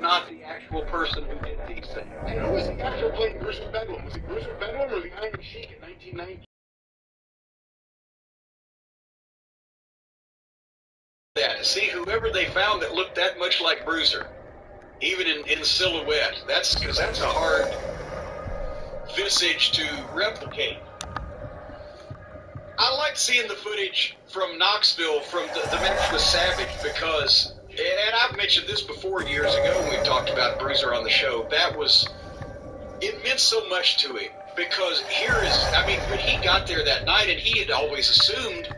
Not the actual person who did these things. And who was the actor playing Grizzly Bedlam? Was it Grizzly Bedlam or the Iron Sheik in 1990? That see, whoever they found that looked that much like Bruiser, even in silhouette, that's because that's a hard visage to replicate. I liked seeing the footage from Knoxville from the match with Savage because, and I've mentioned this before years ago when we talked about Bruiser on the show, it meant so much to him because when he got there that night and he had always assumed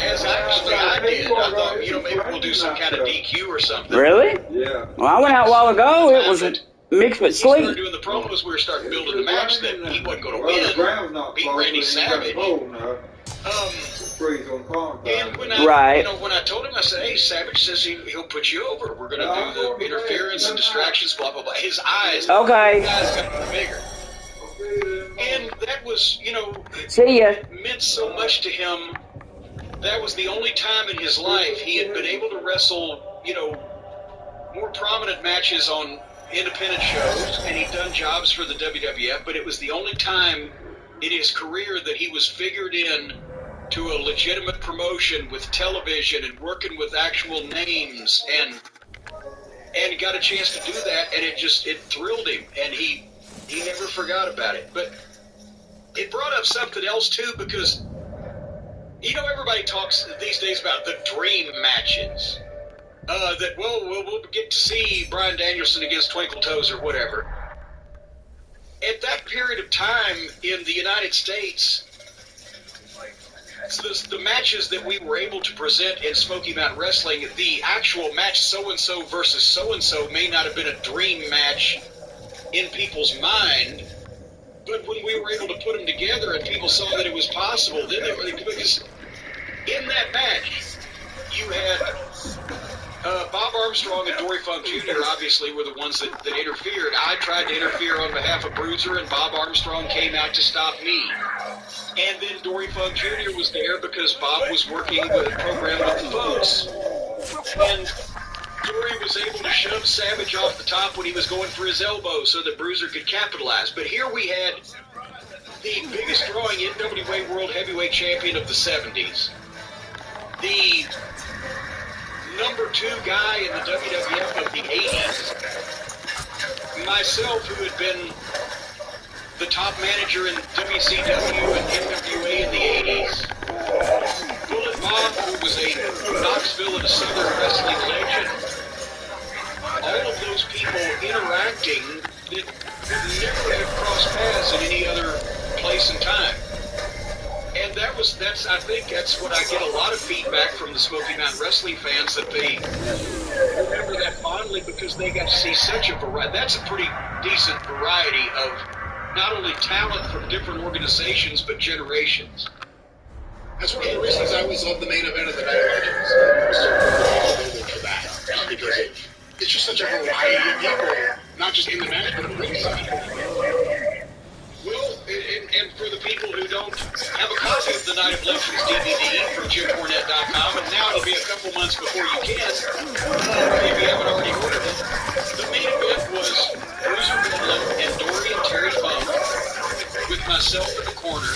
As actually I did. I thought, maybe we'll do some kind of DQ or something. Really? Yeah. Well, I went out a while ago. It was mixed with We started sleep. doing the promos. We were starting building the match that he wasn't going to win. Beat Randy Savage. And when I told him, I said, "Hey, Savage says he'll put you over. We're going to do the interference and distractions, blah blah blah." His eyes, Okay. his eyes got bigger, and that was, See ya. meant so much to him. That was the only time in his life he had been able to wrestle, more prominent matches on independent shows, and he'd done jobs for the WWF, but it was the only time in his career that he was figured in to a legitimate promotion with television and working with actual names, and got a chance to do that, and it thrilled him, and he never forgot about it. But it brought up something else too, because everybody talks these days about the dream matches. That we'll get to see Bryan Danielson against Twinkle Toes or whatever. At that period of time in the United States, the matches that we were able to present in Smoky Mountain Wrestling, the actual match so-and-so versus so-and-so may not have been a dream match in people's mind, but when we were able to put them together and people saw that it was possible, then they really, because in that match, you had Bob Armstrong and Dory Funk Jr. obviously were the ones that interfered. I tried to interfere on behalf of Bruiser, and Bob Armstrong came out to stop me. And then Dory Funk Jr. was there because Bob was working with a program with the folks. And Dory was able to shove Savage off the top when he was going for his elbow so that Bruiser could capitalize. But here we had the biggest drawing NWA World Heavyweight Champion of the 70s. The number 2 guy in the WWF of the 80s. Myself, who had been the top manager in WCW and NWA in the 80s. Bullet Bob, who was a Knoxville and a Southern wrestling legend. All of those people interacting that would never have crossed paths in any other place and time. And I think that's what I get a lot of feedback from the Smoky Mountain Wrestling fans, that they remember that fondly because they got to see such a variety. That's a pretty decent variety of not only talent from different organizations, but generations. That's one of the reasons I always love the main event of the Night Legends. I was so grateful for that, just because it's just such a variety of people, not just in the match, but on the ringside. Well, and for the people who don't have a copy of the Night of Legends DVD from JimCornette.com, and now it'll be a couple months before you can, if you haven't already ordered it. The main event was Bruiser Bedlam and Dory and Terry Funk, with myself in the corner,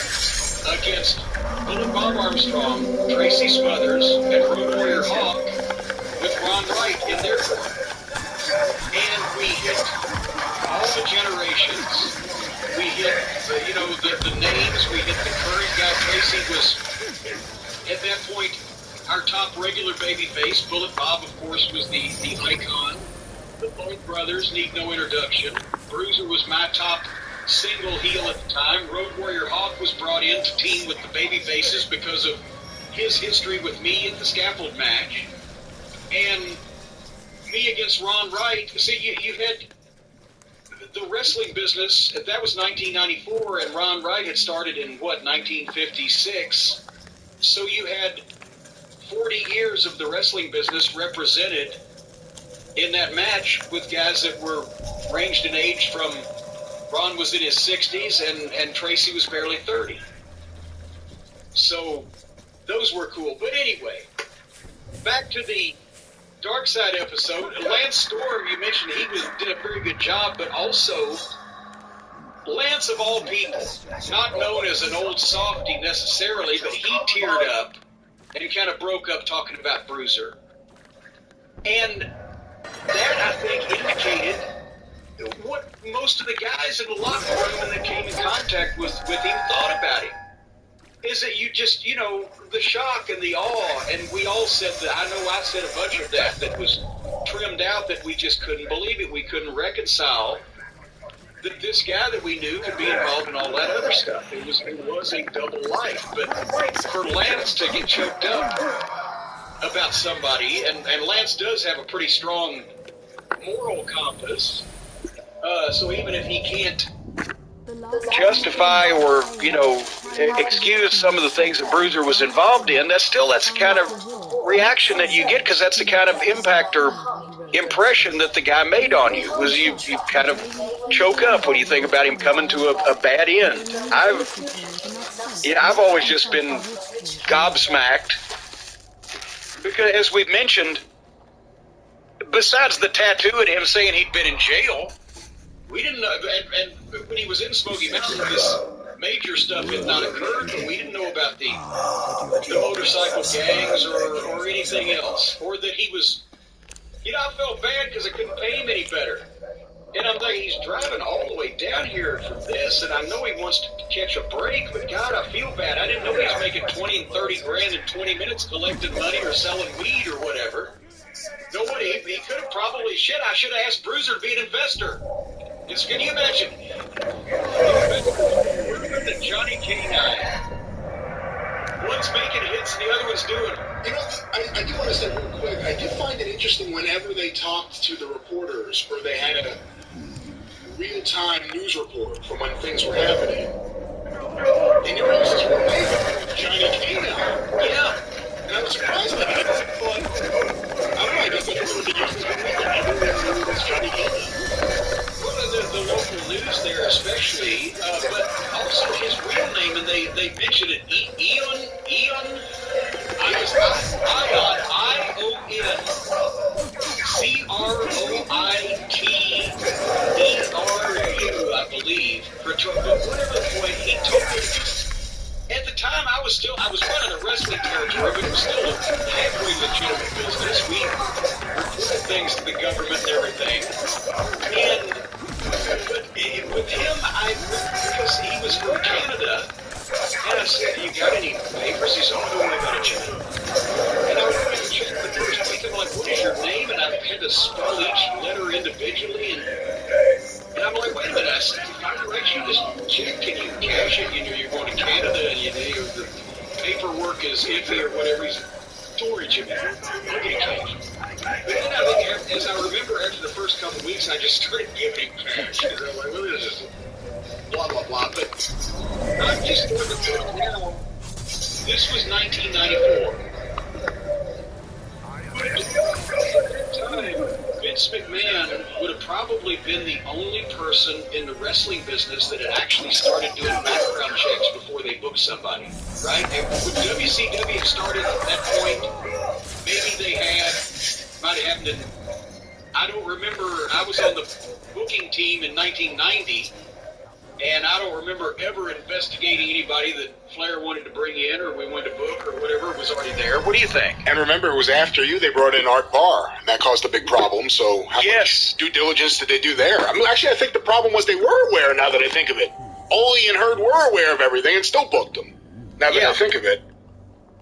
against Bullet Bob Armstrong, Tracy Smothers, and Road Warrior Hawk, with Ron Wright in their corner. And we hit all the generations. We hit, the names. We hit the current guy. Tracy was, at that point, our top regular babyface. Bullet Bob, of course, was the icon. The Both Brothers need no introduction. Bruiser was my top single heel at the time. Road Warrior Hawk was brought in to team with the babyfaces because of his history with me at the scaffold match. And me against Ron Wright. See, you had the wrestling business, that was 1994, and Ron Wright had started in, 1956. So you had 40 years of the wrestling business represented in that match with guys that were ranged in age from, Ron was in his 60s, and Tracy was barely 30. So those were cool. But anyway, back to the Dark Side episode. Lance Storm, you mentioned he did a very good job, but also Lance, of all people, not known as an old softy necessarily, but he teared up and kind of broke up talking about Bruiser. And that, I think, indicated what most of the guys in the locker room that came in contact with him thought about him. Is that you just, the shock and the awe, and we all said that, I know I said a bunch of that was trimmed out, that we just couldn't believe it. We couldn't reconcile that this guy that we knew could be involved in all that other stuff. It was a double life. But for Lance to get choked up about somebody, and Lance does have a pretty strong moral compass, so even if he can't justify or, excuse some of the things that Bruiser was involved in, that's the kind of reaction that you get, because that's the kind of impact or impression that the guy made on you, was you kind of choke up when you think about him coming to a bad end. I've always just been gobsmacked, because as we've mentioned, besides the tattoo and him saying he'd been in jail, we didn't know, and when he was in Smoky Mountain, this major stuff had not occurred, but we didn't know about the motorcycle gangs or anything else, or that he was, I felt bad because I couldn't pay him any better. And I'm thinking, he's driving all the way down here for this, and I know he wants to catch a break, but God, I feel bad. I didn't know he was making 20 and 30 grand in 20 minutes collecting money or selling weed or whatever. Nobody, he could have probably, I should have asked Bruiser to be an investor. Can you imagine? The Johnny K9. One's making hits and the other one's doing them. I do want to say real quick, I did find it interesting whenever they talked to the reporters, or they had a real-time news report from when things were happening. They never used his real name, Johnny K9. Yeah. And I was surprised by that. I thought, I don't know, I guess they just would have used his real name. Everyone knew it was Johnny K9. The local news there especially, but also his real name, and they mentioned it, Ion, Croitru, I believe. But whatever the point, he told me, at the time I was running a wrestling territory, but it was still a halfway legitimate business. We reported things to the government and everything. But with him, because he was from Canada, and I said, "You got any papers?" He said, "Oh, don't worry about it, Jim." And I went and checked the first week. I'm like, "What is your name?" And I had to spell each letter individually, and I'm like, "Wait a minute!" I said, "If I write you this check, can you cash it? You're going to Canada, and the paperwork is iffy or whatever." He's sorry, Jimmy. I'll get it cash. But then I think, as I remember, after the first couple of weeks, I just started giving him cash. Because I'm like, well, this is blah, blah, blah. But I'm just doing the book now. This was 1994. But at that time, Vince McMahon would have probably been the only person in the wrestling business that had actually started doing background checks before they booked somebody, right? And would WCW have started at that point? Maybe they might have happened in, I don't remember, I was on the booking team in 1990, and I don't remember ever investigating anybody that Flair wanted to bring in or we wanted to book or whatever was already there. What do you think? And remember, it was after you they brought in Art Barr, and that caused a big problem. So how much due diligence did they do there? I mean, actually, I think the problem was they were aware, now that I think of it. Ole and Hurd were aware of everything and still booked them, now that I think of it.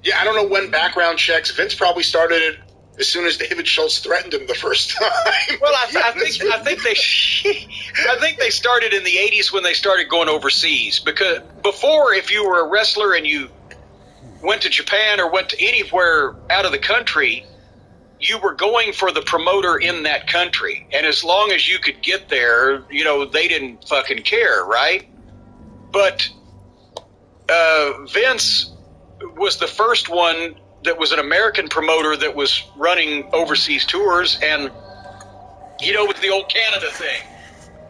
Yeah, I don't know when background checks. Vince probably started it as soon as David Schultz threatened him the first time. Well, I think they started in the 80s when they started going overseas. Because before, if you were a wrestler and you went to Japan or went to anywhere out of the country, you were going for the promoter in that country. And as long as you could get there, they didn't fucking care, right? But Vince was the first one that was an American promoter that was running overseas tours, and with the old Canada thing.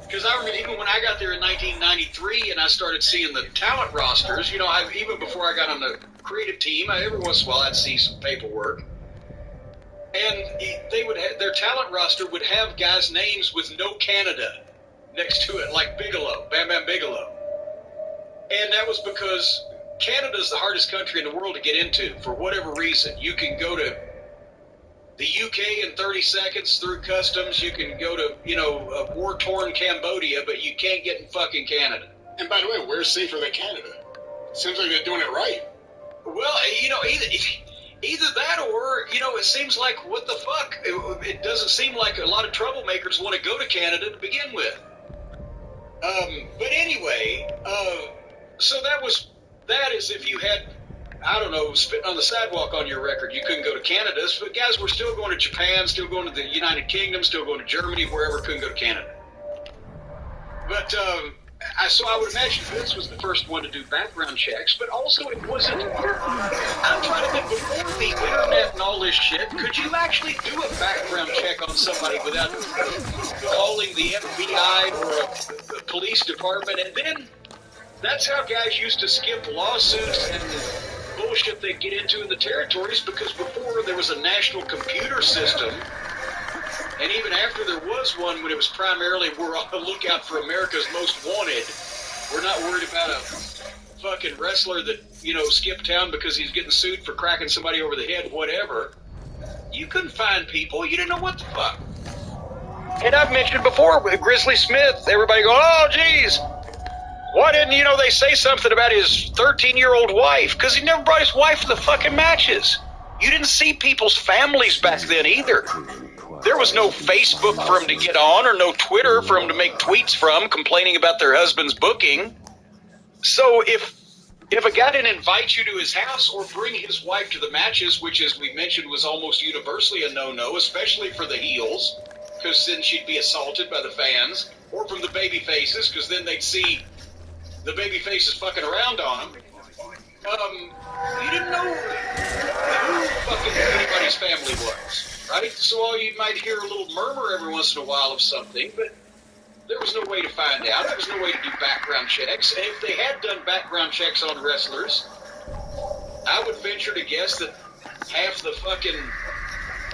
Because I remember even when I got there in 1993 and I started seeing the talent rosters, even before I got on the creative team, every once in a while I'd see some paperwork, and they would have, their talent roster would have guys' names with no Canada next to it, like Bigelow, Bam Bam Bigelow, and that was because Canada is the hardest country in the world to get into for whatever reason. You can go to the UK in 30 seconds through customs. You can go to, a war-torn Cambodia, but you can't get in fucking Canada. And by the way, where's safer than Canada? Seems like they're doing it right. Well, either that or, it seems like, what the fuck? It doesn't seem like a lot of troublemakers want to go to Canada to begin with. But anyway, so that is if you had, I don't know, spitting on the sidewalk on your record, you couldn't go to Canada. But guys were still going to Japan, still going to the United Kingdom, still going to Germany, wherever, couldn't go to Canada. But so I would imagine Vince was the first one to do background checks, but also it wasn't. I'm trying to think, before the internet and all this shit, could you actually do a background check on somebody without calling the FBI or a police department? And then that's how guys used to skip lawsuits and bullshit they get into in the territories, because before there was a national computer system. And even after there was one, when it was primarily, we're on the lookout for America's Most Wanted, we're not worried about a fucking wrestler that, skipped town because he's getting sued for cracking somebody over the head, whatever. You couldn't find people. You didn't know what the fuck. And I've mentioned before with Grizzly Smith, everybody go, oh, geez, why didn't, they say something about his 13-year-old wife? Because he never brought his wife to the fucking matches. You didn't see people's families back then either. There was no Facebook for him to get on, or no Twitter for him to make tweets from complaining about their husband's booking. So if a guy didn't invite you to his house or bring his wife to the matches, which, as we mentioned, was almost universally a no-no, especially for the heels, because then she'd be assaulted by the fans, or from the baby faces, because then they'd see the baby faces fucking around on them. You didn't know who fucking anybody's family was. Right? So you might hear a little murmur every once in a while of something, but there was no way to find out. There was no way to do background checks. And if they had done background checks on wrestlers, I would venture to guess that half the fucking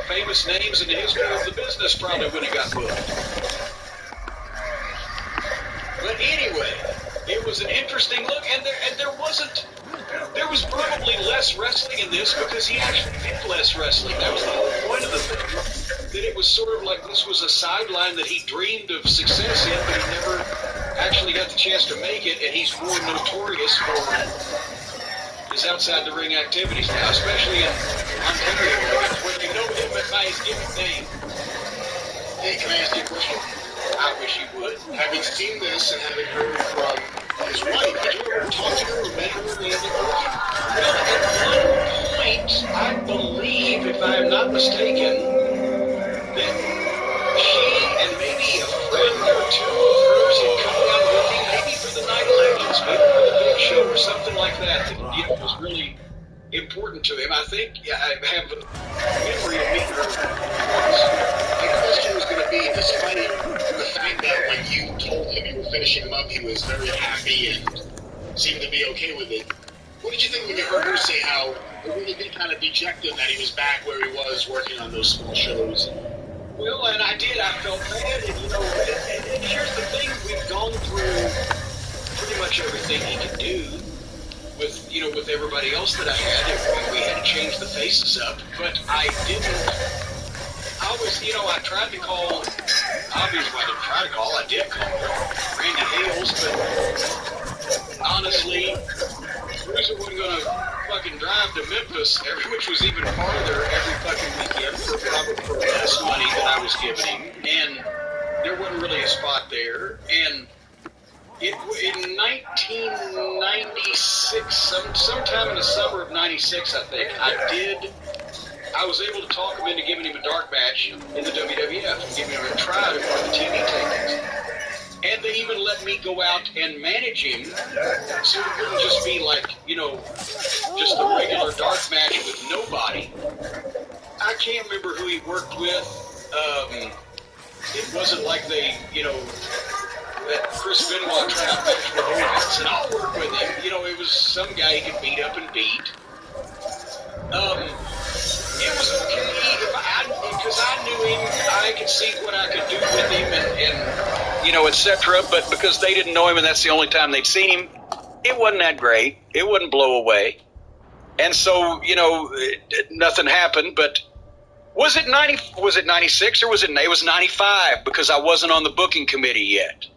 famous names in the history of the business probably would have got booked. But anyway, it was an interesting look, and there was probably less wrestling in this because he actually did less wrestling. That was the whole point of the thing. That it was sort of like this was a sideline that he dreamed of success in, but he never actually got the chance to make it, and he's more notorious for his outside the ring activities now, especially in Ontario, where they know him by his gimmick name. Hey, can I ask you a question? I wish you would. Having seen this and having heard from his wife, did you ever talk to her or met her in the end of the week? Well, at one point, I believe, if I am not mistaken, that she and maybe a friend or two of hers had come down with him, maybe for the Night of Legends, maybe for the big show or something like that, that was really important to him. I think I have a memory of meeting her once. My question was going to be, despite the fact that when you told him you were finishing him up, he was very happy and seemed to be okay with it, what did you think when you heard her say how it really did kind of deject him that he was back where he was working on those small shows? Well, and I did. I felt bad, and and here's the thing: we've gone through pretty much everything he could do with everybody else that I had. We had to change the faces up, but I didn't. I was, I tried to call. Obviously, I didn't try to call. I did call Randy Hales, but honestly, Bruiser wasn't going to fucking drive to Memphis, which was even farther, every fucking weekend for less money than I was giving him, and there wasn't really a spot there. And in 1996, sometime in the summer of '96, I think, I was able to talk him into giving him a dark match in the WWF and giving him a try to part of the TV tapings. And they even let me go out and manage him, so it wouldn't just be like, just a regular dark match with nobody. I can't remember who he worked with. It wasn't like they, that Chris Benoit tryout match with Owens, and I'll work with him. It was some guy he could beat up and beat. It was okay because I knew him, I could see what I could do with him and etc. But because they didn't know him and that's the only time they'd seen him, it wasn't that great. It wouldn't blow away. And so, nothing happened. But was it 96 or was it 95? Because I wasn't on the booking committee yet.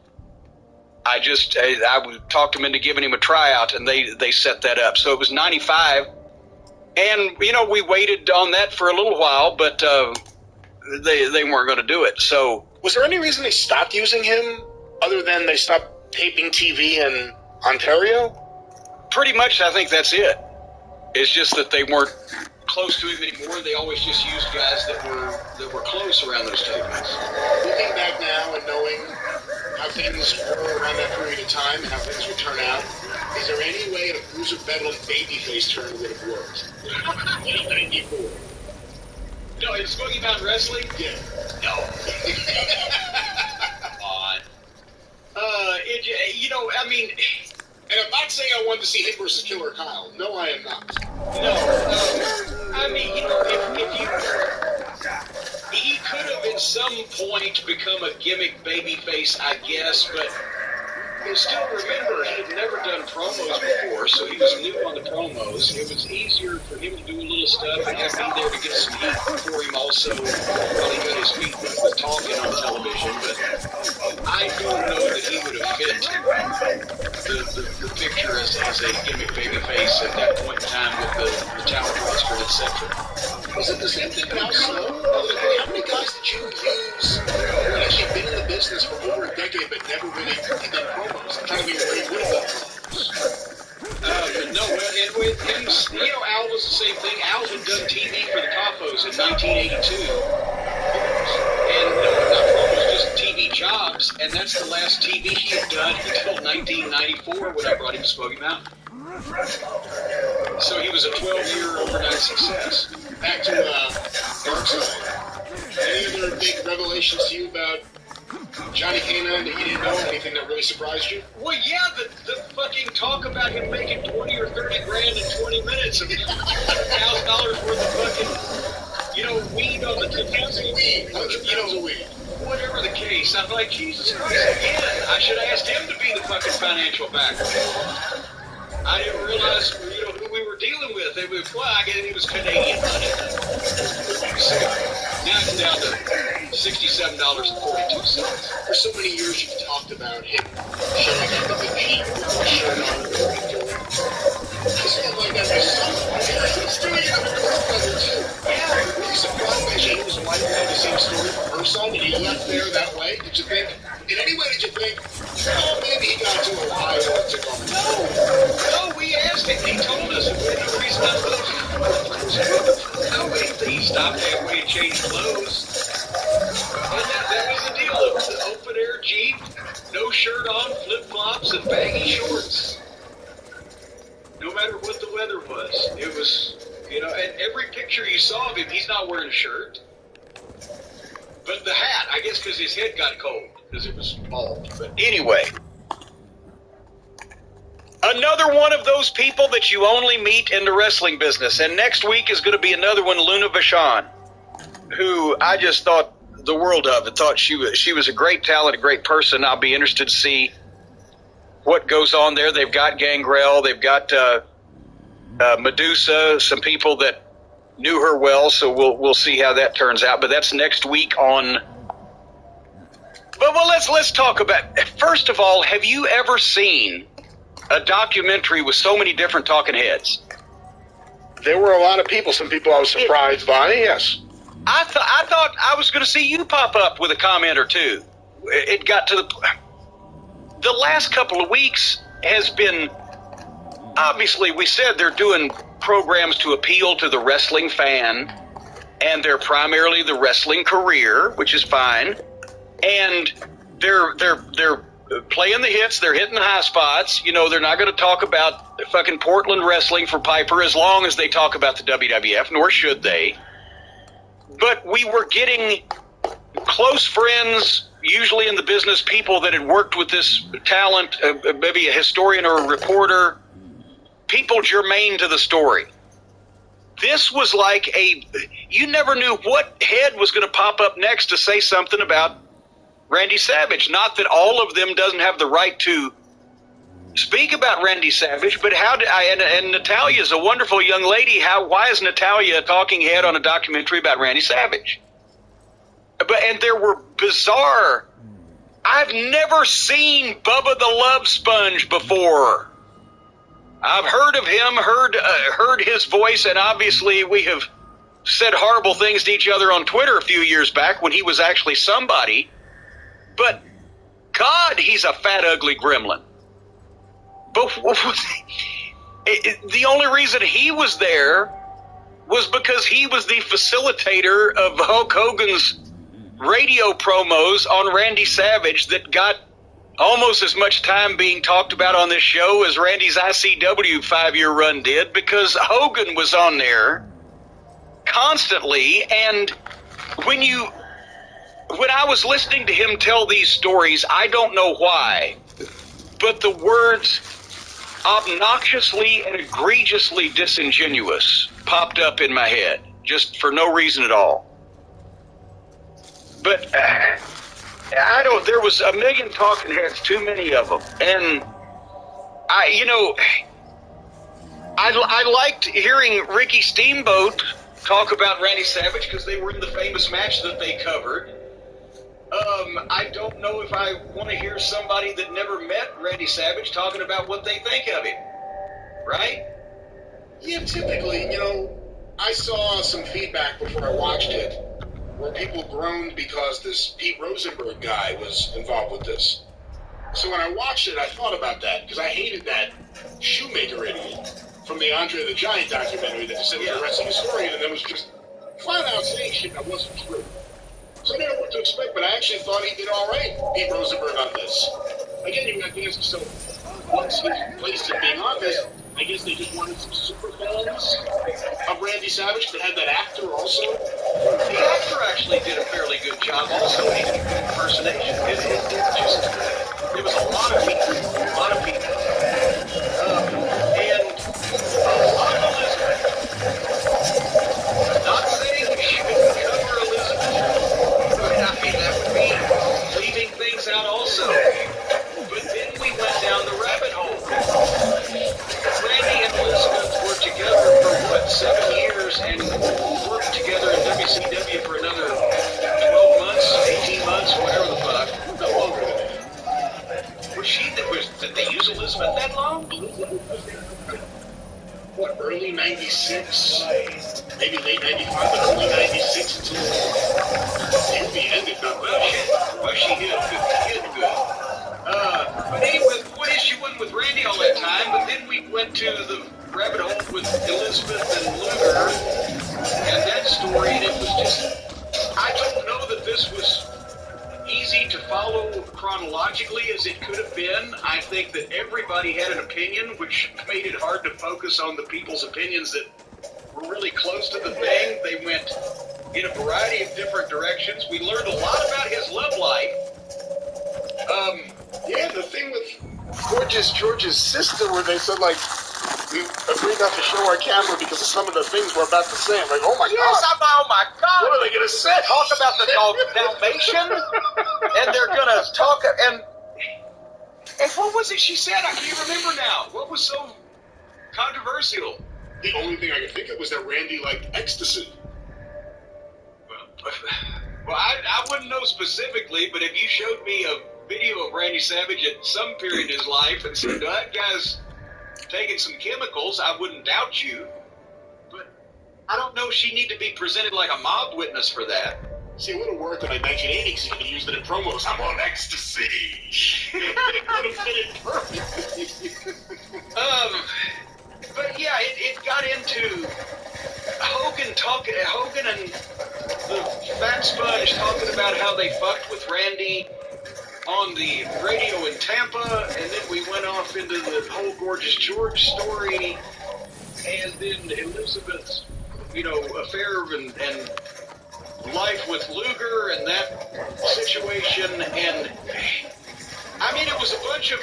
I talked him into giving him a tryout, and they set that up. So it was 95. And, we waited on that for a little while, but they weren't going to do it. So was there any reason they stopped using him other than they stopped taping TV in Ontario? Pretty much, I think that's it. It's just that they weren't close to him anymore. They always just used guys that were close around those tapings. Looking back now and knowing how things were around that period of time and how things would turn out, is there any way a Bruiser Bedlam babyface turn would have worked? In 94. No, in Smoky Mountain Wrestling? Yeah. No. Come on. I mean... And I'm not saying I wanted to see him versus Killer Kyle. No, I am not. No. I mean, if you... He could have at some point become a gimmick babyface, I guess, but... Still remember, he had never done promos before, so he was new on the promos. It was easier for him to do a little stuff and have me there to get some heat for him also while he got his feet with talking on television. But I don't know that he would have fit the picture as a gimmick babyface at that point in time with the talent roster, etc. Was it the same thing about Snow? How many guys did you use who had actually been in the business for over a decade but never really done promos? I'm trying to think where he would have done. No, and Al was the same thing. Al had done TV for the Capos in 1982. And not promos, just TV jobs. And that's the last TV he had done until 1994 when I brought him to Smoky Mountain. So he was a 12-year overnight success. Back to Dark Side. Any other big revelations to you about Johnny K-9 that you didn't know? Anything that really surprised you? Well, yeah, the fucking talk about him making 20 or 30 grand in 20 minutes of $100,000 worth of fucking, weed on the weed. $100 weed. Whatever the case, I'm like, Jesus Christ, again, I should have asked him to be the fucking financial backer. I didn't realize, who we were dealing with. I guess it was Canadian money. So now it's down to $67.42. For so many years, you've talked about him showing up at the Jeep with a shirt on and going through it. I feel like that was something. He's doing it with her brother, too. Yeah. Were you surprised that she was wife had the same story for her son and he left there that way? Did you think, in any way, maybe he got to Ohio and took off? No, we asked him. He told us the reason I moved. No, he stopped halfway and changed clothes. And that was the deal. It was an open-air Jeep, no shirt on, flip-flops, and baggy shorts. No matter what the weather was. It was, and every picture you saw of him, he's not wearing a shirt. But the hat, I guess because his head got cold, because it was bald. But anyway, another one of those people that you only meet in the wrestling business. And next week is going to be another one, Luna Vachon, who I just thought the world of. I thought she was a great talent, a great person. I'll be interested to see what goes on there. They've got Gangrel, they've got Medusa, some people that knew her well, so we'll see how that turns out. But that's next week on. But let's talk about. First of all, have you ever seen a documentary with so many different talking heads? There were a lot of people. Some people I was surprised by. Yes. I thought I was going to see you pop up with a comment or two. It got to the last couple of weeks has been, obviously we said they're doing programs to appeal to the wrestling fan, and they're primarily the wrestling career, which is fine. And they're playing the hits, they're hitting the high spots. They're not going to talk about fucking Portland wrestling for Piper as long as they talk about the WWF, nor should they. But we were getting close friends, usually in the business, people that had worked with this talent, maybe a historian or a reporter, people germane to the story. This was like you never knew what head was going to pop up next to say something about Randy Savage. Not that all of them doesn't have the right to speak about Randy Savage, but and Natalia's a wonderful young lady. Why is Natalia a talking head on a documentary about Randy Savage? And there were bizarre. I've never seen Bubba the Love Sponge before. I've heard of him, heard his voice, and obviously we have said horrible things to each other on Twitter a few years back when he was actually somebody. But God, he's a fat, ugly gremlin. But the only reason he was there was because he was the facilitator of Hulk Hogan's radio promos on Randy Savage that got almost as much time being talked about on this show as Randy's ICW 5-year run did, because Hogan was on there constantly. And when I was listening to him tell these stories, I don't know why, but the words obnoxiously and egregiously disingenuous popped up in my head, just for no reason at all. But there was a million talking heads, too many of them. And I liked hearing Ricky Steamboat talk about Randy Savage because they were in the famous match that they covered. I don't know if I want to hear somebody that never met Randy Savage talking about what they think of him. Right? Yeah, typically, I saw some feedback before I watched it where people groaned because this Pete Rosenberg guy was involved with this. So when I watched it, I thought about that because I hated that Shoemaker idiot from the Andre the Giant documentary that said the wrestling historian, and then was just flat out saying shit that wasn't true. So I didn't know what to expect, but I actually thought he did all right, Pete Rosenberg, on this. Again, you have to ask yourself, what's his place in being on this? I guess they just wanted some super fans of Randy Savage that had that actor also. The actor actually did a fairly good job also in impersonation. It was a lot of people. And a lot of Elizabeth. Not saying we shouldn't cover Elizabeth. I mean, that would be leaving things out also. But then we went down the rabbit hole. Randy and Elizabeth were together for, 7 years, and worked together in WCW for another 12 months, 18 months, whatever the fuck. No longer than that. Did they use Elizabeth that long? What, early 96? Maybe late 95, but early 96 until the end, if not well, she did good. But anyway, what issue went with Randy all that time, but then we went to the rabbit hole with Elizabeth and Luger and that story, and it was just, I don't know that this was easy to follow chronologically as it could have been. I think that everybody had an opinion, which made it hard to focus on the people's opinions that were really close to the thing. They went in a variety of different directions. We learned a lot about his love life. Yeah, the thing with Gorgeous George's sister where they said, like, we agreed not to show our camera because of some of the things we're about to say. I'm like, oh my God. Oh my God. What are they going to say? Talk about the dog Dalmatian, and they're going to talk, and what was it she said? I can't remember now. What was so controversial? The only thing I could think of was that Randy liked ecstasy. Well, I wouldn't know specifically, but if you showed me a video of Randy Savage at some period in his life and said, that guy's taking some chemicals, I wouldn't doubt you. But I don't know if she need to be presented like a mob witness for that. See, it would have worked in like 1980 because he could have used it in promos. I'm on ecstasy. It would have fit it perfectly. But yeah, it got into Hogan and the Fat Sponge talking about how they fucked with Randy on the radio in Tampa, and then we went off into the whole Gorgeous George story, and then Elizabeth's, affair and life with Luger and that situation, and I mean, it was a bunch of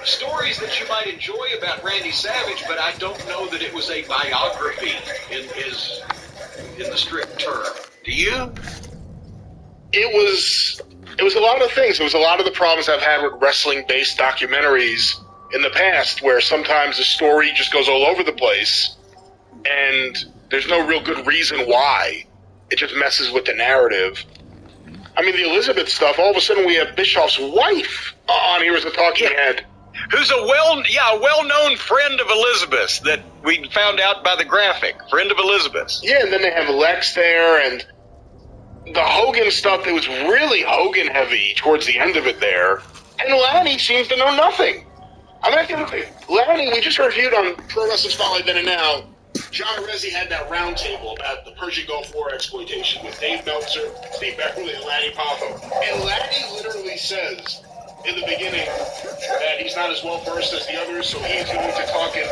stories that you might enjoy about Randy Savage, but I don't know that it was a biography in the strict term. Do you? It was a lot of things. It was a lot of the problems I've had with wrestling-based documentaries in the past, where sometimes the story just goes all over the place, and there's no real good reason why. It just messes with the narrative. I mean, the Elizabeth stuff, all of a sudden we have Bischoff's wife on here as a talking head. Who's a well-known friend of Elizabeth's that we found out by the graphic. Friend of Elizabeth's. Yeah, and then they have Lex there, and the Hogan stuff that was really Hogan heavy towards the end of it there. And Lanny seems to know nothing. I mean, I think Lanny, we just heard feud on Pro Wrestling Spotlight Then and Now. John Arezzi had that roundtable about the Persian Gulf War exploitation with Dave Meltzer, Steve Beverly, and Lanny Poffo. And Lanny literally says in the beginning that he's not as well versed as the others, so he's going to talk in,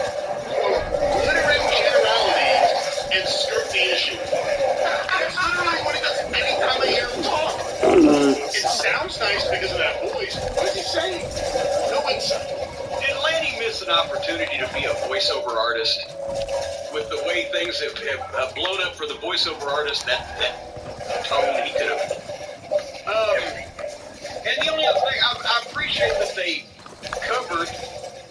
quote, glittering generalities and skirt the issue. That's literally what he does anytime I hear him talk. It sounds nice because of that voice. What is he saying? No insight. Did Lanny miss an opportunity to be a voiceover artist? With the way things have blown up for the voiceover artist, that tone he could have. And the only other thing, I appreciate that they covered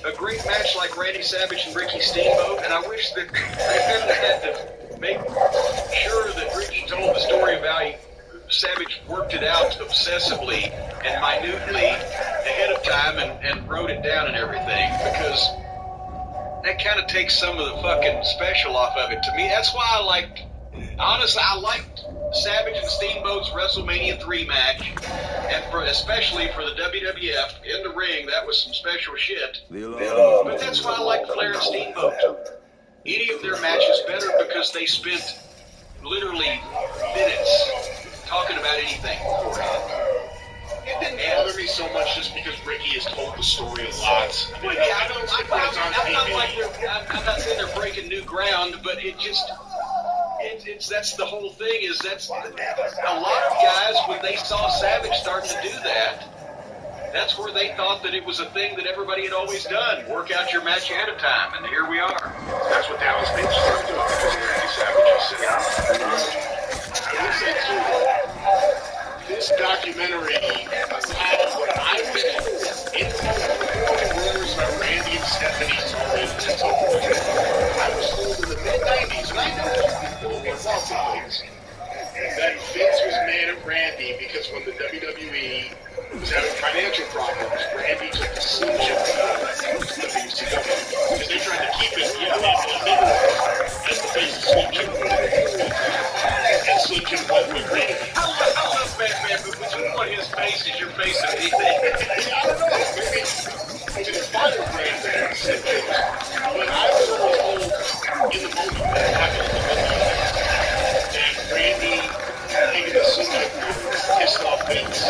a great match like Randy Savage and Ricky Steamboat, and I wish that they hadn't had to make sure that Ricky told the story of how Savage worked it out obsessively and minutely ahead of time and wrote it down and everything, because that kind of takes some of the fucking special off of it to me. That's why I liked Savage and Steamboat's WrestleMania 3 match, and especially for the WWF in the ring, that was some special shit. But that's why I like Flair and Steamboat. Any of their matches better because they spent literally minutes talking about anything beforehand. It didn't bother me so much just because Ricky has told the story a lot. Well, yeah, I'm not saying they're breaking new ground, but that's the whole thing. Is that's a lot of guys when they saw Savage start to do that. That's where they thought that it was a thing that everybody had always done. Work out your match ahead of time, and here we are. That's what Dallas Page started doing because of Randy Savage. I would say too. This documentary had what I was told in the rumors about Randy and Stephanie's I was told in the mid-90s, and I know people in marketplace, that Vince was mad at Randy because when the WWE was having financial problems, Randy took the Slim Jim WCW because they're trying to keep it as the face of Slim Jim. And Slim Jim went with Randy. I love Batman, but when you put his face as your face of anything. I don't know. Maybe the fire brand there, Slim Jim. But I was always told in the moment that happened that Randy taking the Slim Jim pissed off Vince.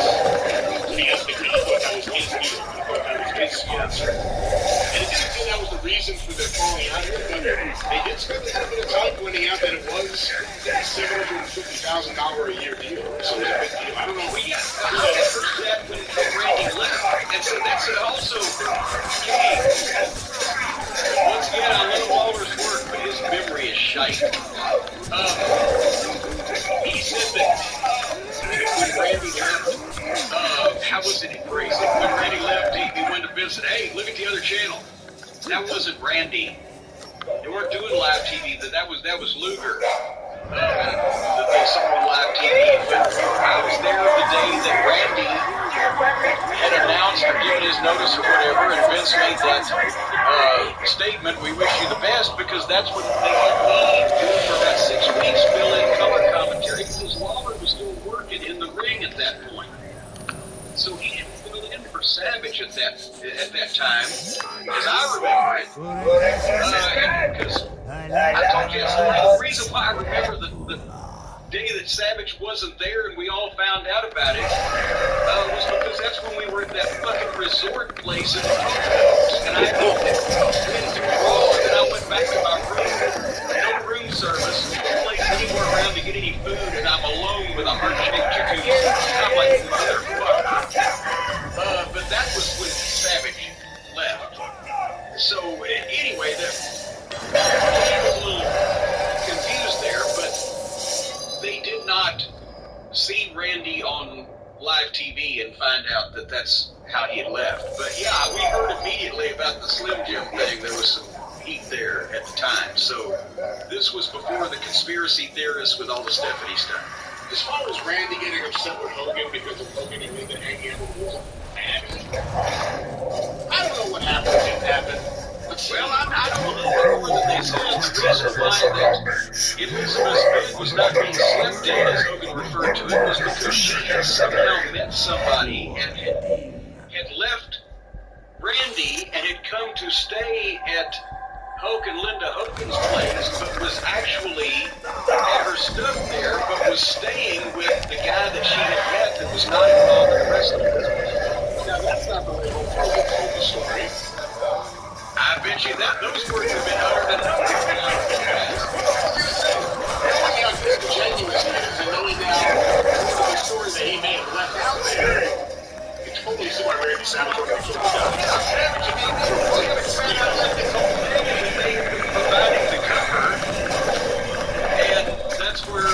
Because he thought that was his deal. He thought that was his sponsor. And it didn't feel that was the reason for their falling out. They did spend a little bit of time pointing out that it was a $750,000 a year deal. So it was a big deal. I don't know. Well, yeah, I heard that when Randy left. And so that's also King. Once again, I love Lawler's work, but his memory is shite. He said that when Randy left, how was it he phrased it? When Randy left, he went to visit, hey, look at the other channel. That wasn't Randy. They weren't doing live TV. That was Luger. That they saw on live TV. But I was there the day that Randy had announced or given his notice or whatever, and Vince made that statement, we wish you the best, because that's what they had me for about 6 weeks, fill in color commentary, because Lawler was still working in the ring at that point. So he didn't fill in for Savage at that time, as I remember it. Because I told you the reason why I remember the day that Savage wasn't there and we all found out about it was because that's when we were at that fucking resort place in the Poconos. And I went to Raw, and then I went back to my room. No room service, no place anywhere around to get any food, and I'm alone with a heart-shaped jacuzzi. I'm like, motherfucker. But that was when Savage left. So, anyway, I was a little confused there, but they did not see Randy on live TV and find out that that's how he had left. But yeah, we heard immediately about the Slim Jim thing. There was some heat there at the time. So this was before the conspiracy theorists with all the Stephanie stuff. As far as Randy getting upset with Hogan because of Hogan and Linda hanging out with him, I don't know what happened. Didn't happen. Well, I don't know more than they said. The reason why that Elizabeth's bed was not being slept in, as Hogan referred to it, was because she had somehow met somebody and had had left Randy and had come to stay at Hulk and Linda Hogan's place, but was actually had her stuff there, but was staying with the guy that she had met that was not involved in the wrestling business. Now, that's not the way Hogan told the story. I bet you that those words have been uttered enough times. Knowing how disingenuous he is, and knowing now the story that he may have left out there, you totally see why Randy Savage would have killed the guy. Savage, I mean, Savage found out like this whole thing, and then they were providing the cover, and that's where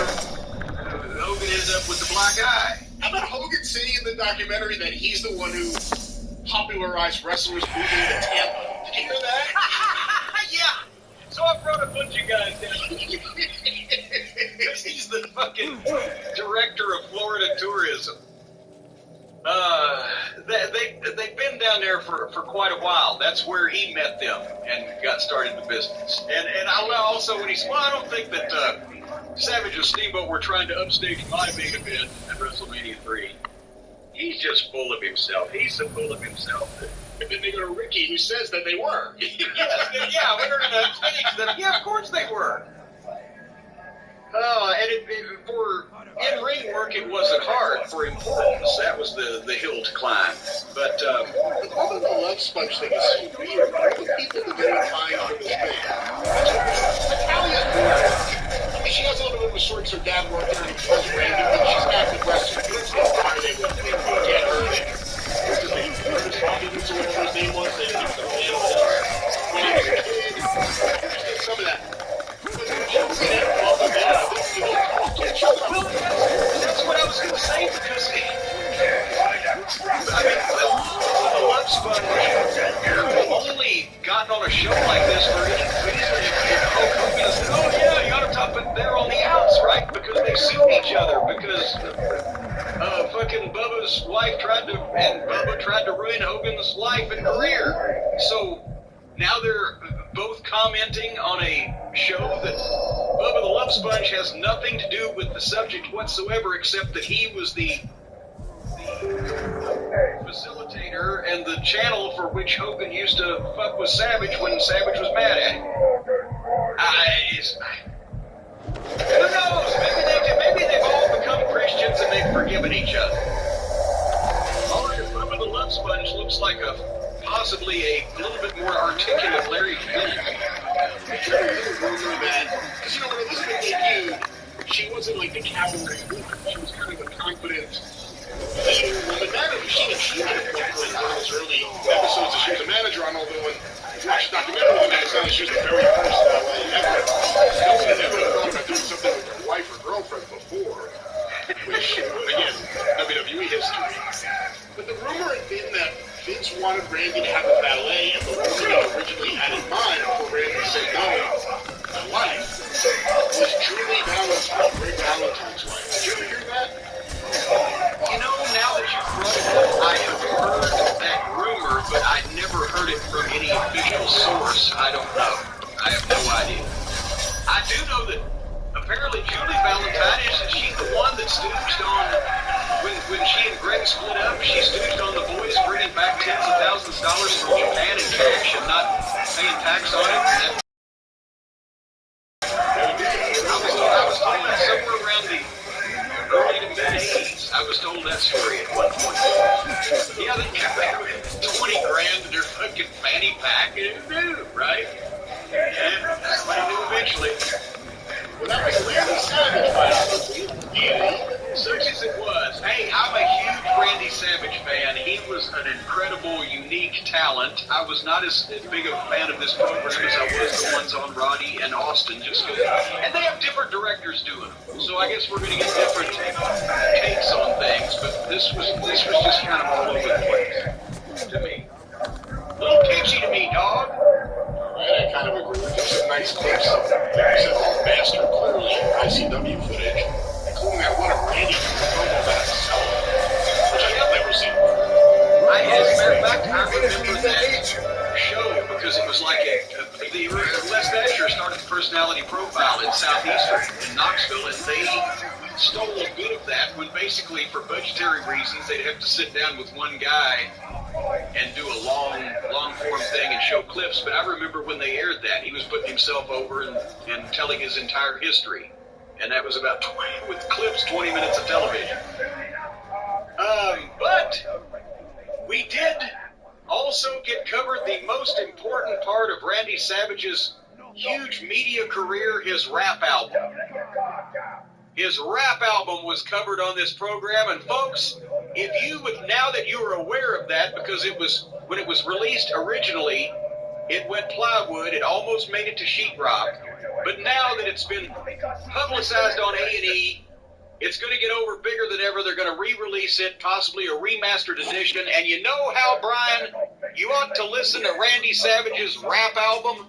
Hogan ended up with the black eye. How about Hogan saying in the documentary that he's the one who popularized wrestlers moving to Tampa? Did you hear that? Yeah. So I brought a bunch of guys down. Because he's the fucking director of Florida tourism. They've been down there for quite a while. That's where he met them and got started in the business. And I also when he said, well, I don't think that Savage and Steamboat were trying to upstage my main event at WrestleMania 3. He's just full of himself. He's so full of himself. And then they go to Ricky, who says that they were. Yeah, we were going to upstage them. Yeah, of course they were. And for in-ring work, it wasn't hard. For importance, that was the hill to climb. But the Bubba the Love Sponge thing is so weird. All the people that they were tying for this band. Natalia's bored. She has a little bit of a story because her dad worked there and he was Randy, but she's an active wrestler. That's not why they would get her there. Because they Curtis Hawkins, or whatever his name was, and he was a fan of theirs. When he was a kid, just some of that. But Hogan and Bubba, they don't talk to each other. well, that's what I was going to say because I mean, the Love Sponge only gotten on a show like this for any reason. Hulk Hogan said, "Oh yeah, you ought to talk," but they're on the outs, right? Because they sued each other because fucking Bubba's wife Bubba tried to ruin Hogan's life and career. So now they're both commenting on a show that Bubba the Love Sponge has nothing to do with the subject whatsoever, except that he was the facilitator and the channel for which Hogan used to fuck with Savage when Savage was mad at him. Who knows? Maybe they've all become Christians and they've forgiven each other. Bubba the Love Sponge looks like possibly a little bit more articulate Larry Finn. Because, you know, when Elizabeth debuted, she wasn't like the cavalry woman. She was kind of a confident leader woman. She had a point in those early episodes that she was a manager on, although when you watch the documentary with them, it sounded like she was the very first lady ever. No one had ever thought about doing something with her wife or girlfriend before, which, again, WWE history. But the rumor had been that Vince wanted Randy to have a valet, and the woman he originally had in mind before Randy said no, my wife, was Julie Valentine, Greg Valentine's wife. Did you ever hear that? You know, now that you've brought it up, I have heard that rumor, but I never heard it from any official source. I don't know. I have no idea. I do know that apparently Julie Valentine is she the one that stooged on when she and Greg split up. She stooged on the boys bringing back tens of thousands of dollars from Japan in cash and not paying tax on it. I was told that somewhere around the early to mid 80s. I was told that story at one point. Yeah, they got 20 grand in their fucking fanny pack and it knew, right? And that's what I knew eventually. Well, that was Randy Savage, Such as it was. Hey, I'm a huge Randy Savage fan. He was an incredible, unique talent. I was not as big a fan of this program as I was the ones on Roddy and Austin, just because. And they have different directors doing them. So I guess we're going to get different takes on things, but this was just kind of all over the place to me. A little kitschy to me, dog. I kind of agree with you. Some nice clips of Master clearly ICW footage, including that one of Randy promo about himself, which I have never seen before. As a matter of fact, I remember that show because it was like Les Thatcher started the Personality Profile in Southeastern in Knoxville, and they stole a bit of that when basically for budgetary reasons they'd have to sit down with one guy and do a long form thing and show clips. But I remember when they aired that, he was putting himself over and telling his entire history. And that was about 20, with clips, 20 minutes of television. But we did also get covered the most important part of Randy Savage's huge media career, his rap album. His rap album was covered on this program, and folks, if you would, now that you are aware of that, because it was, when it was released originally, it went plywood, it almost made it to sheetrock, but now that it's been publicized on A&E, it's going to get over bigger than ever. They're going to re-release it, possibly a remastered edition, and you know how, Brian, you ought to listen to Randy Savage's rap album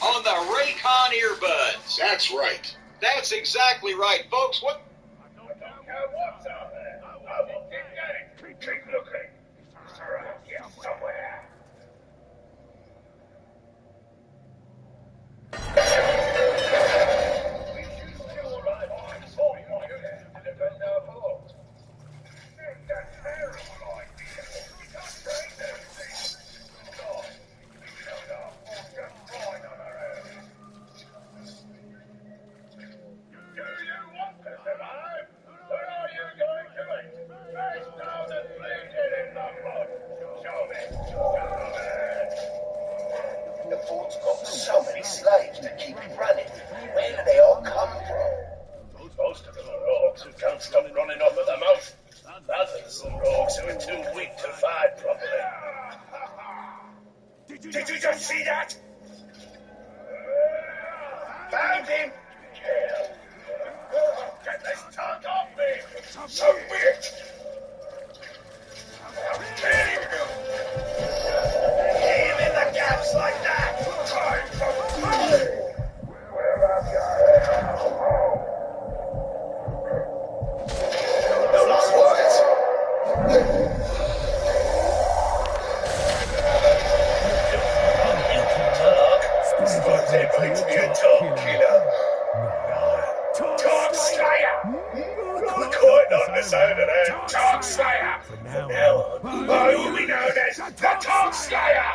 on the Raycon earbuds. That's right. That's exactly right, folks. What? I don't care what's out there. I will keep getting. Keep looking. It's around here somewhere. The fort's got so many slaves to keep it running. Where do they all come from? Most of them are rogues who can't stop running off at the mouth. Others are rogues who are too weak to fight properly. Did you just see that? Found him! Kill! Get this tongue off me! So bitch! Kill him! Hit him in the gaps like that! Time for money! Where have you? No last words! What's it like to be a talk killer? Talk Slayer! Quite on the side of that. Talk Slayer! From now on, I will be known as the Talk Slayer!